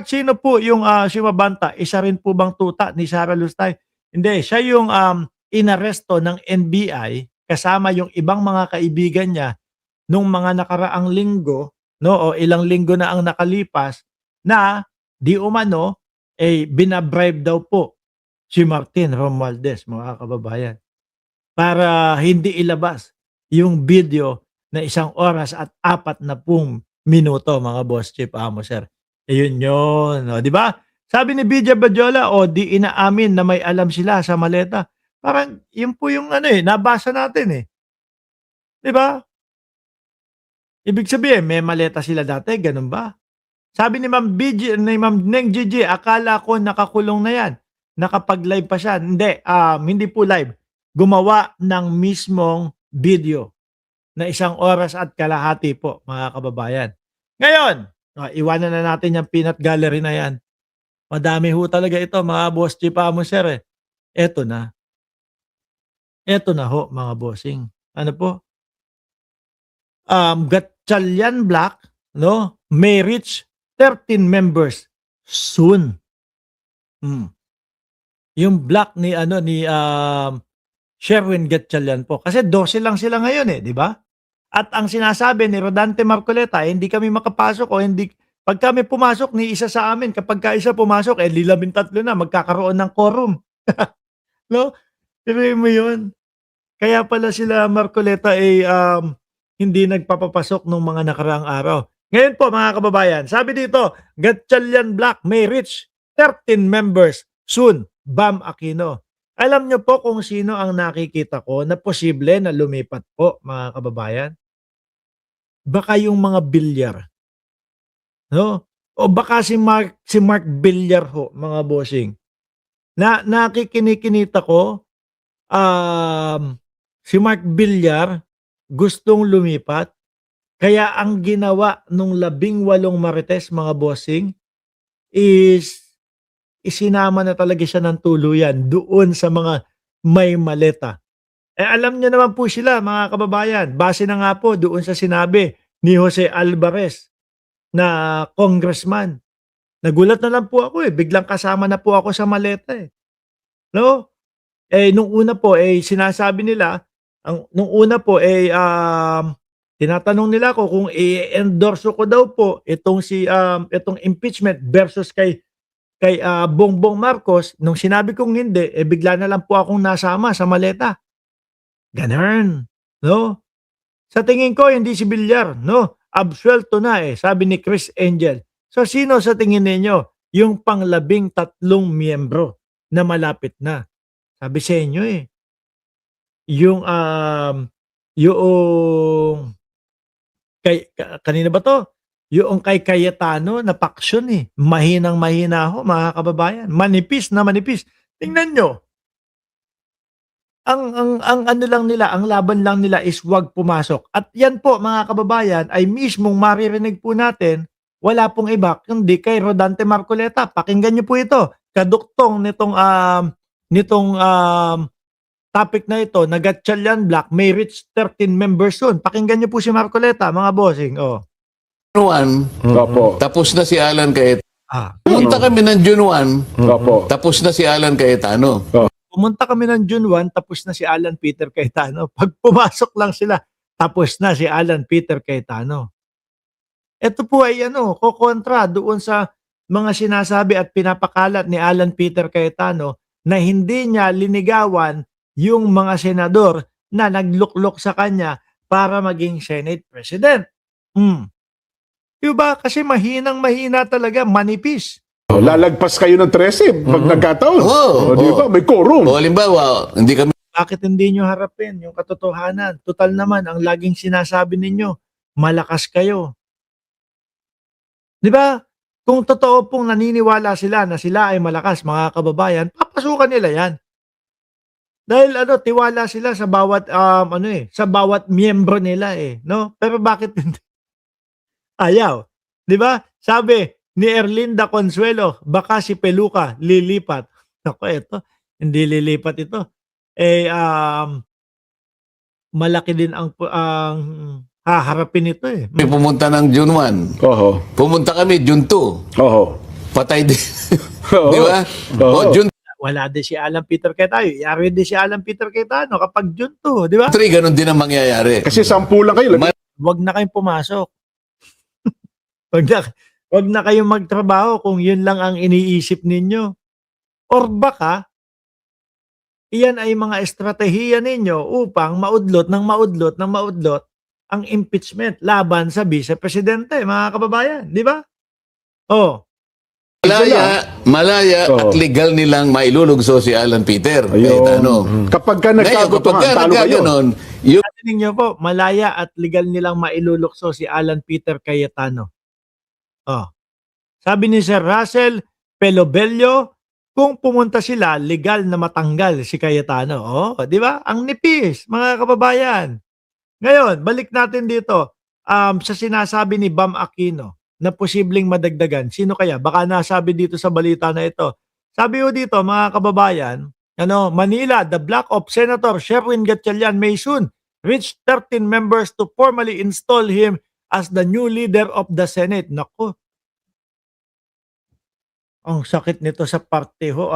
Sino po yung, si Mabanta, isa rin po bang tuta ni Sara Lustay? Hindi, siya yung, inaresto ng NBI kasama yung ibang mga kaibigan niya nung mga nakaraang linggo, 'no, o ilang linggo na ang nakalipas na di umano, bina-bribe daw po si Martin Romualdez, mga kababayan, para hindi ilabas yung video na 1 oras at 40 minuto, mga boss Chief Amo, sir. Ayun yun, oh, 'di ba? Sabi ni BJ Badjola, "O, di inaamin na may alam sila sa maleta." Parang yun po yung ano, nabasa natin, 'di ba? Ibig sabihin may maleta sila dati, gano'n ba? Sabi ni Ma'am Neng Gigi, "Akala ko nakakulong na 'yan, nakapag-live pa siya." Hindi po live, gumawa ng mismong video na 1 oras at kalahati po, mga kababayan. Ngayon, iwanan na natin yung peanut gallery na 'yan. Madami ho talaga ito, mga boss Chief Amo, sir, eh. Eto na, eto na ho, mga bossing. Ano po, Gatchalian Black, 'no, may reach 13 members soon. Hmm, yung black ni ano, ni, Sherwin Gatchalian po. Kasi 12 lang sila ngayon, 'di ba? At ang sinasabi ni Rodante Marcoleta, hindi kami makapasok o hindi pag kami pumasok ni isa sa amin, kapagka isa pumasok, di 13 na, magkakaroon ng quorum, 'no? Biruin mo 'yun. Kaya pala sila Marcoleta, hindi nagpapapasok nung mga nakaraang araw. Ngayon po, mga kababayan, sabi dito, Gatchalian Black may reach 13 members soon, Bam Aquino. Alam niyo po kung sino ang nakikita ko na posible na lumipat po, mga kababayan? Baka yung mga bilyar, 'no? O baka si Mark Bilyar ho, mga bossing. Na nakikinikinita ko, si Mark Bilyar gustong lumipat, kaya ang ginawa nung 18 Marites, mga bossing, is isinama na talaga siya ng tuluyan doon sa mga may maleta. Alam niyo naman po sila, mga kababayan, base na nga po doon sa sinabi ni Jose Alvarez na congressman. Nagulat na lang po ako, biglang kasama na po ako sa maleta, 'no? Nung una po, sinasabi nila nung una po, tinatanong nila ako kung i-endorso ko daw po itong impeachment versus kay Bongbong Marcos. Nung sinabi kong hindi, bigla na lang po akong nasama sa maleta. Gano'n, 'no? Sa tingin ko hindi si Villar, 'no? Absuelto na, sabi ni Chris Angel. So sino sa tingin ninyo yung pang-13 miyembro na malapit na? Sabi sa inyo, yung, yoong kanino ba 'to? Yoong kay Cayetano na paksyon, mahinang-mahina ho, mga kababayan, manipis na manipis. Tingnan niyo, ang ano lang nila, ang laban lang nila is 'wag pumasok. At 'yan po, mga kababayan, ay mismong maririnig po natin, wala pong iba kundi kay Rodante Marcoleta. Pakinggan niyo po ito, kaduktong nitong topic na ito na Gatchalian Black may reach 13 members soon. Pakinggan niyo po si Marcoleta, mga bossing, oh. June 1, Opo. tapos na si Alan Cayetano. Ah, Pumunta kami ng June 1, Opo. tapos na si Alan Cayetano. pumunta kami ng June 1, tapos na si Alan Peter Cayetano. Pag pumasok lang sila, tapos na si Alan Peter Cayetano. Ito po ay kokontra doon sa mga sinasabi at pinapakalat ni Alan Peter Cayetano na hindi niya linigawan yung mga senador na nagluklok sa kanya para maging Senate President. Diba? Kasi mahinang-mahina talaga, manipis. Lalagpas kayo ng 13 pag nagkataon. Oo, Di ba? May quorum. O halimbawa, hindi kami Bakit hindi nyo harapin yung katotohanan? Total naman, ang laging sinasabi ninyo, malakas kayo. Di ba? Kung totoo pong naniniwala sila na sila ay malakas, mga kababayan, papasukan nila yan. Dahil tiwala sila sa bawat sa bawat miyembro nila, no? Pero bakit hindi? Ayaw. 'Di ba? Sabi ni Erlinda Consuelo, baka si Peluca lilipat. Naku, ito, hindi lilipat ito. Malaki din ang haharapin nito, pumunta ng June 1. Oho. Pumunta kami June 2. Oho. patay din. Oo. Di ba? Oo. O, June Wala din si Alan Peter Cayetano. Yari din si Alan Peter Cayetano kapag June 2, di ba? 3, ganun din ang mangyayari. Kasi 10 lang kayo. Wag na kayong pumasok. wag na kayong magtrabaho kung yun lang ang iniisip ninyo. Or baka, iyan ay mga estratehiya ninyo upang maudlot ang impeachment laban sa vice-presidente, mga kababayan. Di ba? Oh, Malaya Oo. at legal nilang mailulugso si Alan Peter Cayetano. Kapag ka Ngayon, nagtago kapag pa, talo kayo. nagkaganon, yung sabi niyo po, malaya at legal nilang mailulukso si Alan Peter Cayetano. Oh. Sabi ni Sir Russell Pelobello, kung pumunta sila, legal na matanggal si Cayetano. Oh, di ba? Ang nipis, mga kababayan. Ngayon, balik natin dito sa sinasabi ni Bam Aquino na posibleng madagdagan. Sino kaya? Baka nasabi dito sa balita na ito. Sabi ko dito, mga kababayan, Manila, the block of Senator Sherwin Gatchalian may soon reach 13 members to formally install him as the new leader of the Senate. Nako. Ang sakit nito sa parte ho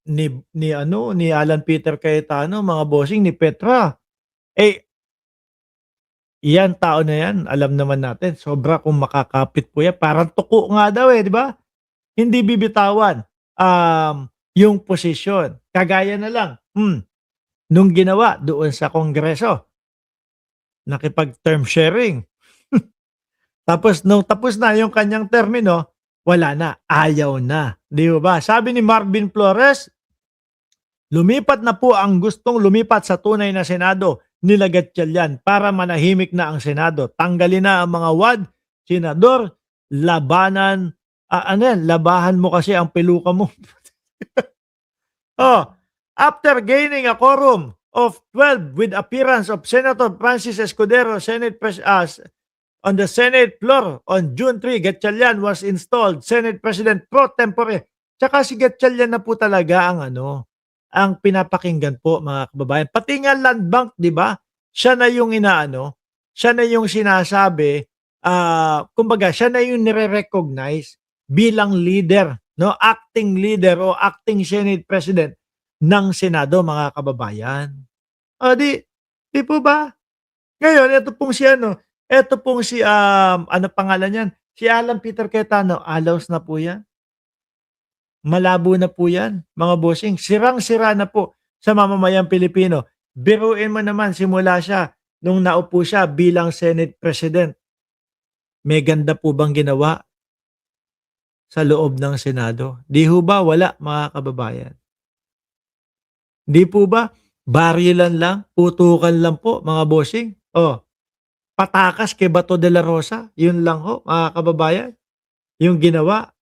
ni Alan Peter Cayetano, mga bossing, ni Petra. Iyan tao na yan, alam naman natin, sobra kung makakapit po yan. Parang tuko nga daw di ba? Hindi bibitawan yung posisyon. Kagaya na lang, nung ginawa doon sa Kongreso, nakipag-term sharing. Tapos nung tapos na yung kanyang termino, wala na, ayaw na. Di ba? Sabi ni Marvin Flores, lumipat na po ang gustong lumipat sa tunay na Senado nila Gatchalian para manahimik na ang Senado. Tanggalin na ang mga wad, senador, labanan, labahan mo kasi ang peluka mo. After gaining a quorum of 12 with appearance of Senator Francis Escudero, on the Senate floor on June 3, Gatchalian was installed Senate President pro tempore. Tsaka si Gatchalian na po talaga ang pinapakinggan po, mga kababayan. Pati nga Land Bank, di ba? Siya na yung siya na yung sinasabi, kumbaga, siya na yung nire-recognize bilang leader, acting leader o acting Senate President ng Senado, mga kababayan. Di po ba? Ngayon, ito pong si ano pangalan yan? Si Alan Peter Cayetano, alaws na po yan. Malabo na po yan, mga bossing. Sirang-sira na po sa mamamayang Pilipino. Biruin mo naman, simula siya, nung naupo siya bilang Senate President. May ganda po bang ginawa sa loob ng Senado? Di ho ba? Wala, mga kababayan. Di po ba? Barilan lang, putukan lang po, mga bossing. Patakas kay Bato de la Rosa, yun lang ho, mga kababayan. Yung ginawa